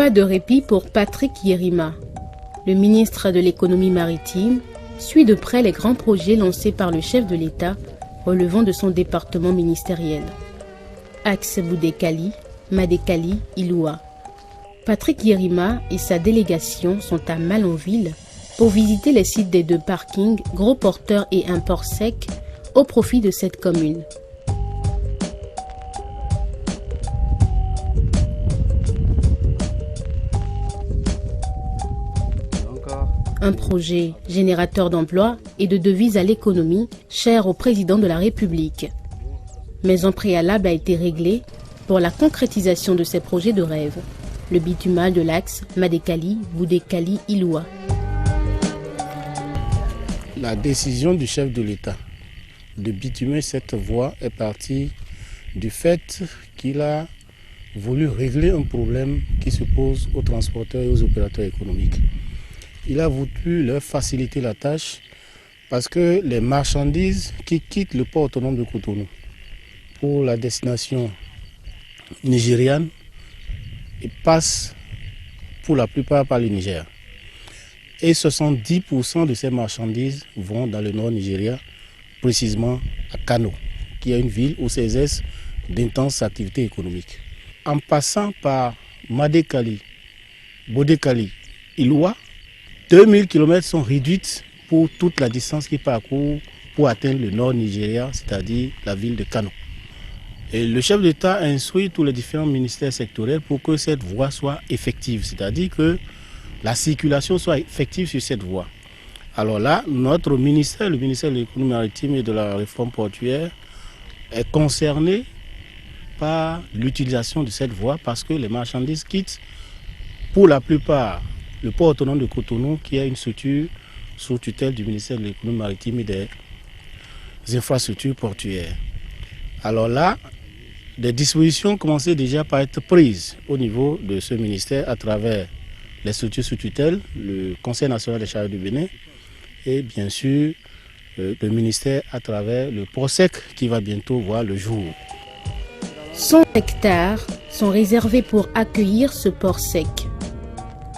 Pas de répit pour Patrick Yerima. Le ministre de l'économie maritime suit de près les grands projets lancés par le chef de l'État relevant de son département ministériel. Axe Boudé-Cali, Madé-Cali, Iloua. Patrick Yerima et sa délégation sont à Malanville pour visiter les sites des deux parkings Gros Porteur et un port sec au profit de cette commune. Un projet générateur d'emplois et de devises à l'économie cher au président de la République. Mais un préalable a été réglé pour la concrétisation de ces projets de rêve. Le bitumal de l'axe Madé-Cali, Boudé-Cali, Iloua. La décision du chef de l'État de bitumer cette voie est partie du fait qu'il a voulu régler un problème qui se pose aux transporteurs et aux opérateurs économiques. Il a voulu leur faciliter la tâche parce que les marchandises qui quittent le port autonome de Cotonou pour la destination nigériane passent pour la plupart par le Niger. Et 70% de ces marchandises vont dans le nord Nigeria, précisément à Kano, qui est une ville où cessent d'intenses activités économiques. En passant par Madé-Cali, Boudé-Cali, Iloua, 2000 km sont réduites pour toute la distance qu'ils parcourent pour atteindre le nord Nigeria, c'est-à-dire la ville de Kano. Et le chef d'État a instruit tous les différents ministères sectoriels pour que cette voie soit effective, c'est-à-dire que la circulation soit effective sur cette voie. Alors là, notre ministère, le ministère de l'économie maritime et de la réforme portuaire, est concerné par l'utilisation de cette voie parce que les marchandises quittent pour la plupart le port autonome de Cotonou, qui est une structure sous tutelle du ministère de l'économie maritime et des infrastructures portuaires. Alors là, des dispositions commençaient déjà par être prises au niveau de ce ministère à travers les structures sous tutelle, le Conseil national des chariots du Bénin et bien sûr le ministère à travers le port sec qui va bientôt voir le jour. 100 hectares sont réservés pour accueillir ce port sec.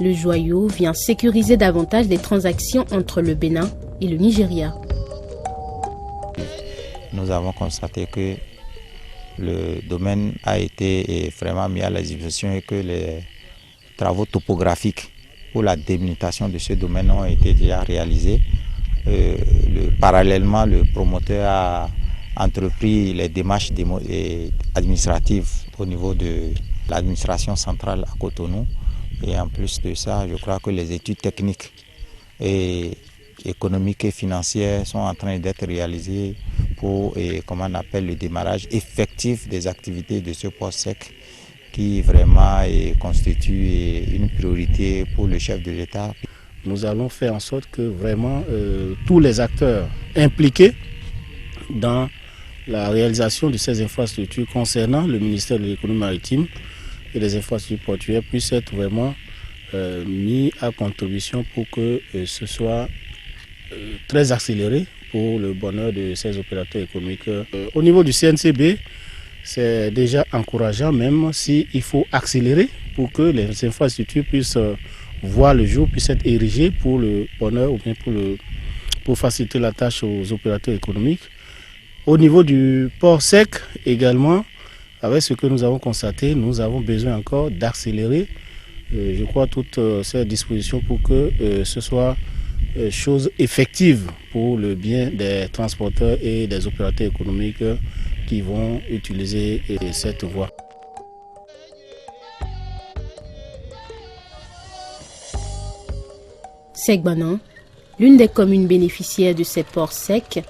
Le joyau vient sécuriser davantage les transactions entre le Bénin et le Nigeria. Nous avons constaté que le domaine a été vraiment mis à la disposition et que les travaux topographiques pour la délimitation de ce domaine ont été déjà réalisés. Parallèlement, le promoteur a entrepris les démarches administratives au niveau de l'administration centrale à Cotonou. Et en plus de ça, je crois que les études techniques et économiques et financières sont en train d'être réalisées pour le démarrage effectif des activités de ce port sec qui vraiment constitue une priorité pour le chef de l'État. Nous allons faire en sorte que vraiment tous les acteurs impliqués dans la réalisation de ces infrastructures concernant le ministère de l'économie maritime et des infrastructures portuaires puissent être vraiment mis à contribution pour que ce soit très accéléré pour le bonheur de ces opérateurs économiques. Au niveau du CNCB, c'est déjà encourageant, même s'il faut accélérer pour que les infrastructures puissent voir le jour, puissent être érigées pour le bonheur ou bien pour faciliter la tâche aux opérateurs économiques. Au niveau du port sec également, avec ce que nous avons constaté, nous avons besoin encore d'accélérer, je crois, toutes ces dispositions pour que ce soit chose effective pour le bien des transporteurs et des opérateurs économiques qui vont utiliser cette voie. Segbanan, l'une des communes bénéficiaires de ces ports secs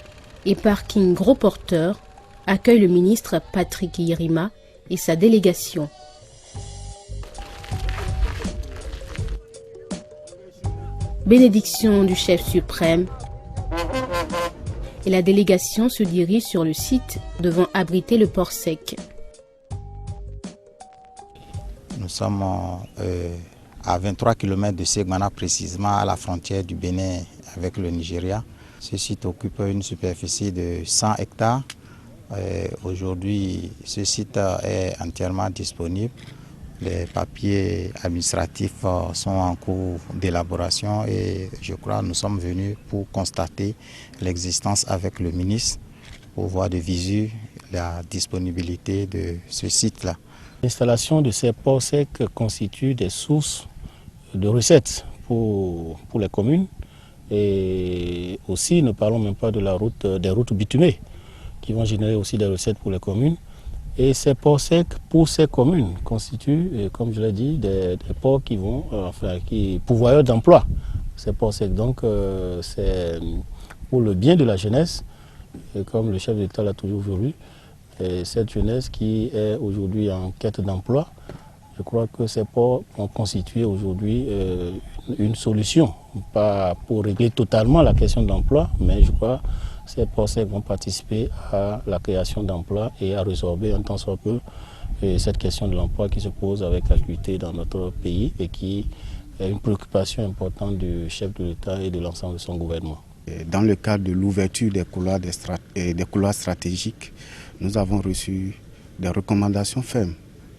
et parking Gros Porteur, accueille le ministre Patrick Yerima et sa délégation. Bénédiction du chef suprême et la délégation se dirige sur le site devant abriter le port sec. Nous sommes à 23 km de Segbanan, précisément à la frontière du Bénin avec le Nigeria. Ce site occupe une superficie de 100 hectares. Aujourd'hui, ce site est entièrement disponible. Les papiers administratifs sont en cours d'élaboration et je crois que nous sommes venus pour constater l'existence avec le ministre pour voir de visu la disponibilité de ce site-là. L'installation de ces ports secs constitue des sources de recettes pour les communes et aussi ne parlons même pas de des routes bitumées qui vont générer aussi des recettes pour les communes. Et ces ports secs pour ces communes constituent, comme je l'ai dit, des ports qui vont, pourvoyeurs d'emploi. Ces ports secs, donc c'est pour le bien de la jeunesse, et comme le chef d'État l'a toujours voulu, et cette jeunesse qui est aujourd'hui en quête d'emploi, je crois que ces ports ont constitué aujourd'hui une solution, pas pour régler totalement la question de l'emploi, mais je crois que ces ports secs vont participer à la création d'emplois et à résorber un tant soit peu cette question de l'emploi qui se pose avec acuité dans notre pays et qui est une préoccupation importante du chef de l'État et de l'ensemble de son gouvernement. Dans le cadre de l'ouverture des couloirs stratégiques, nous avons reçu des recommandations fermes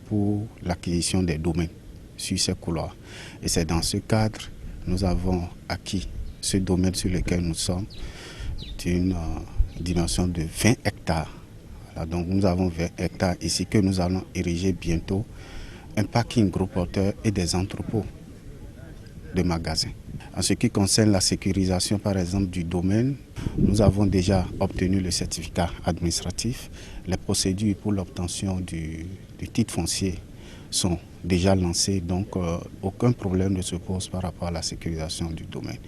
pour l'acquisition des domaines sur ces couloirs. Et c'est dans ce cadre que nous avons acquis ce domaine sur lequel nous sommes d'une dimension de 20 hectares. Voilà, donc nous avons 20 hectares ici que nous allons ériger bientôt un parking gros porteur et des entrepôts de magasins. En ce qui concerne la sécurisation par exemple du domaine, nous avons déjà obtenu le certificat administratif. Les procédures pour l'obtention du titre foncier sont déjà lancées, donc aucun problème ne se pose par rapport à la sécurisation du domaine.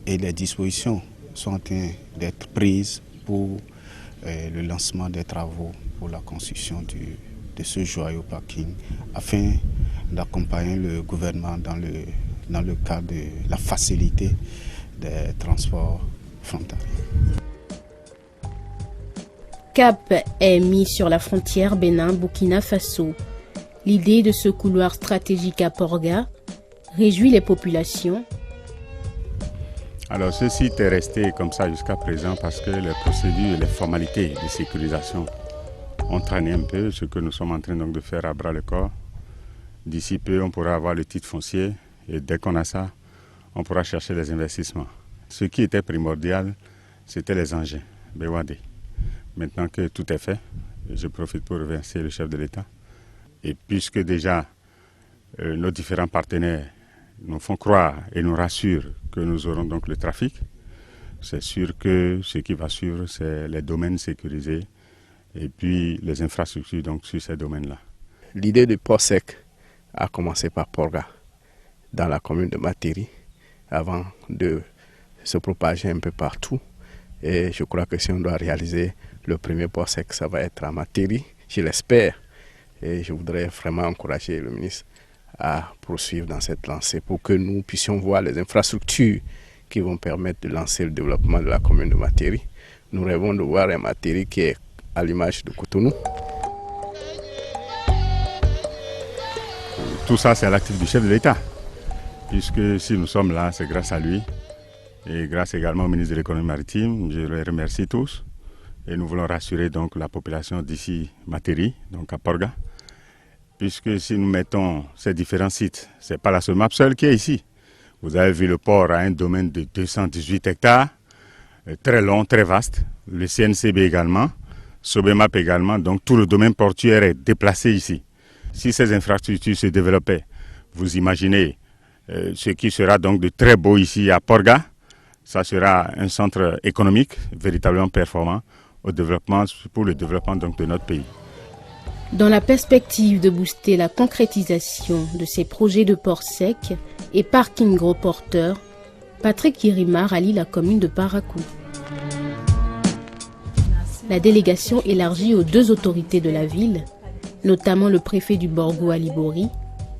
Et les dispositions sont en train d'être prises pour le lancement des travaux pour la construction de ce joyau parking afin d'accompagner le gouvernement dans le cadre de la facilité des transports frontaliers. Cap est mis sur la frontière Bénin-Burkina Faso. L'idée de ce couloir stratégique à Porga réjouit les populations. Alors ce site est resté comme ça jusqu'à présent parce que les procédures et les formalités de sécurisation ont traîné un peu, ce que nous sommes en train donc de faire à bras le corps. D'ici peu, on pourra avoir le titre foncier et dès qu'on a ça, on pourra chercher les investissements. Ce qui était primordial, c'était les engins, BWAD. Maintenant que tout est fait, je profite pour remercier le chef de l'État. Et puisque déjà nos différents partenaires nous font croire et nous rassurent que nous aurons donc le trafic, c'est sûr que ce qui va suivre, c'est les domaines sécurisés et puis les infrastructures donc, sur ces domaines-là. L'idée du port sec a commencé par Porga, dans la commune de Materi, avant de se propager un peu partout. Et je crois que si on doit réaliser le premier port sec, ça va être à Materi, je l'espère. Et je voudrais vraiment encourager le ministre à poursuivre dans cette lancée pour que nous puissions voir les infrastructures qui vont permettre de lancer le développement de la commune de Materi. Nous rêvons de voir un Materi qui est à l'image de Cotonou. Tout ça, c'est à l'actif du chef de l'État, puisque si nous sommes là, c'est grâce à lui et grâce également au ministre de l'économie maritime. Je les remercie tous et nous voulons rassurer donc la population d'ici Materi, donc à Porga, puisque si nous mettons ces différents sites, ce n'est pas la SOMAP seule qui est ici. Vous avez vu le port a un domaine de 218 hectares, très long, très vaste, le CNCB également, Sobemap également, donc tout le domaine portuaire est déplacé ici. Si ces infrastructures se développaient, vous imaginez ce qui sera donc de très beau ici à Porga. Ça sera un centre économique véritablement performant pour le développement donc, de notre pays. Dans la perspective de booster la concrétisation de ces projets de port sec et parking gros porteurs, Patrick Yerima rallie la commune de Parakou. La délégation élargie aux deux autorités de la ville, notamment le préfet du Borgo Alibori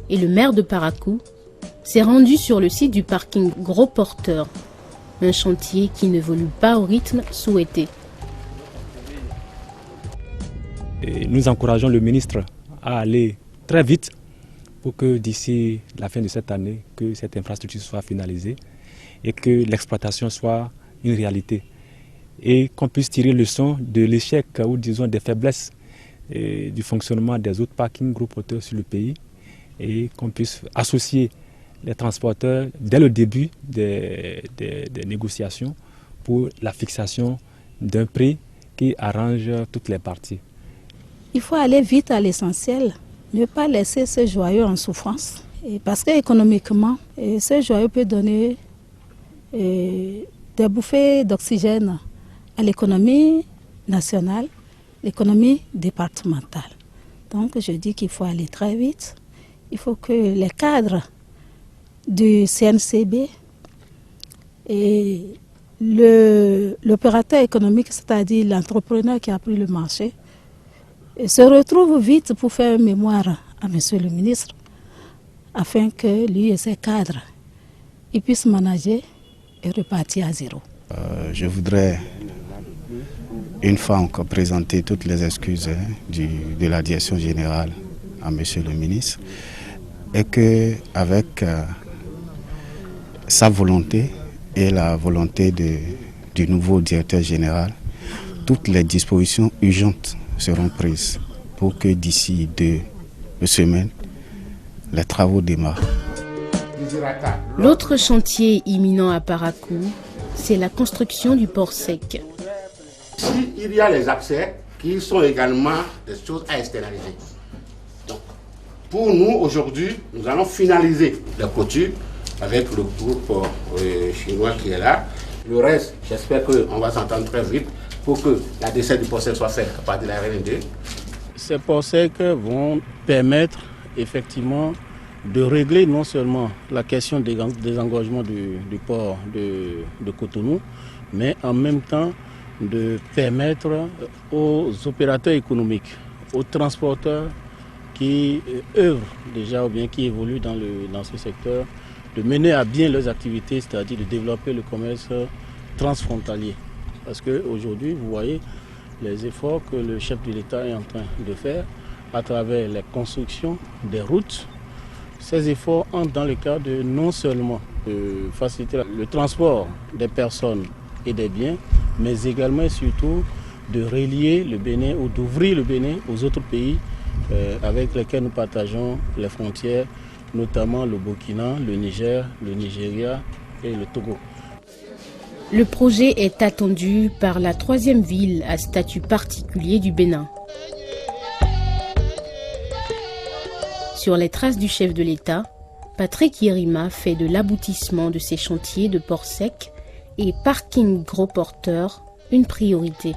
et le maire de Parakou, s'est rendue sur le site du parking gros porteur, un chantier qui n'évolue pas au rythme souhaité. Et nous encourageons le ministre à aller très vite pour que d'ici la fin de cette année, que cette infrastructure soit finalisée et que l'exploitation soit une réalité. Et qu'on puisse tirer leçon de l'échec ou disons des faiblesses du fonctionnement des autres parkings gros porteurs sur le pays et qu'on puisse associer les transporteurs dès le début des négociations pour la fixation d'un prix qui arrange toutes les parties. Il faut aller vite à l'essentiel, ne pas laisser ce joyau en souffrance. Parce qu'économiquement, ce joyau peut donner des bouffées d'oxygène à l'économie nationale, l'économie départementale. Donc je dis qu'il faut aller très vite. Il faut que les cadres du CNCB et l'opérateur économique, c'est-à-dire l'entrepreneur qui a pris le marché, se retrouvent vite pour faire mémoire à Monsieur le ministre, afin que lui et ses cadres ils puissent manager et repartir à zéro. Je voudrais une fois encore présenter toutes les excuses de la direction générale à Monsieur le ministre et qu'avec sa volonté et la volonté du nouveau directeur général, toutes les dispositions urgentes seront prises pour que d'ici 2 semaines, les travaux démarrent. L'autre chantier imminent à Parakou, c'est la construction du port sec. Il y a les accès qui sont également des choses à externaliser. Donc, pour nous, aujourd'hui, nous allons finaliser la clôture avec le groupe chinois qui est là. Le reste, j'espère qu'on va s'entendre très vite pour que la desserte du port sec soit faite à partir de la RN2. Ces ports secs vont permettre effectivement de régler non seulement la question des engorgements du port de Cotonou, mais en même temps de permettre aux opérateurs économiques, aux transporteurs qui œuvrent déjà ou bien qui évoluent dans ce secteur, de mener à bien leurs activités, c'est-à-dire de développer le commerce transfrontalier. Parce qu'aujourd'hui, vous voyez les efforts que le chef de l'État est en train de faire à travers la construction des routes. Ces efforts entrent dans le cadre de non seulement de faciliter le transport des personnes et des biens, mais également et surtout de relier le Bénin ou d'ouvrir le Bénin aux autres pays avec lesquels nous partageons les frontières, notamment le Burkina, le Niger, le Nigeria et le Togo. Le projet est attendu par la 3e ville à statut particulier du Bénin. Sur les traces du chef de l'État, Patrick Yerima fait de l'aboutissement de ces chantiers de port sec et parking gros porteurs une priorité.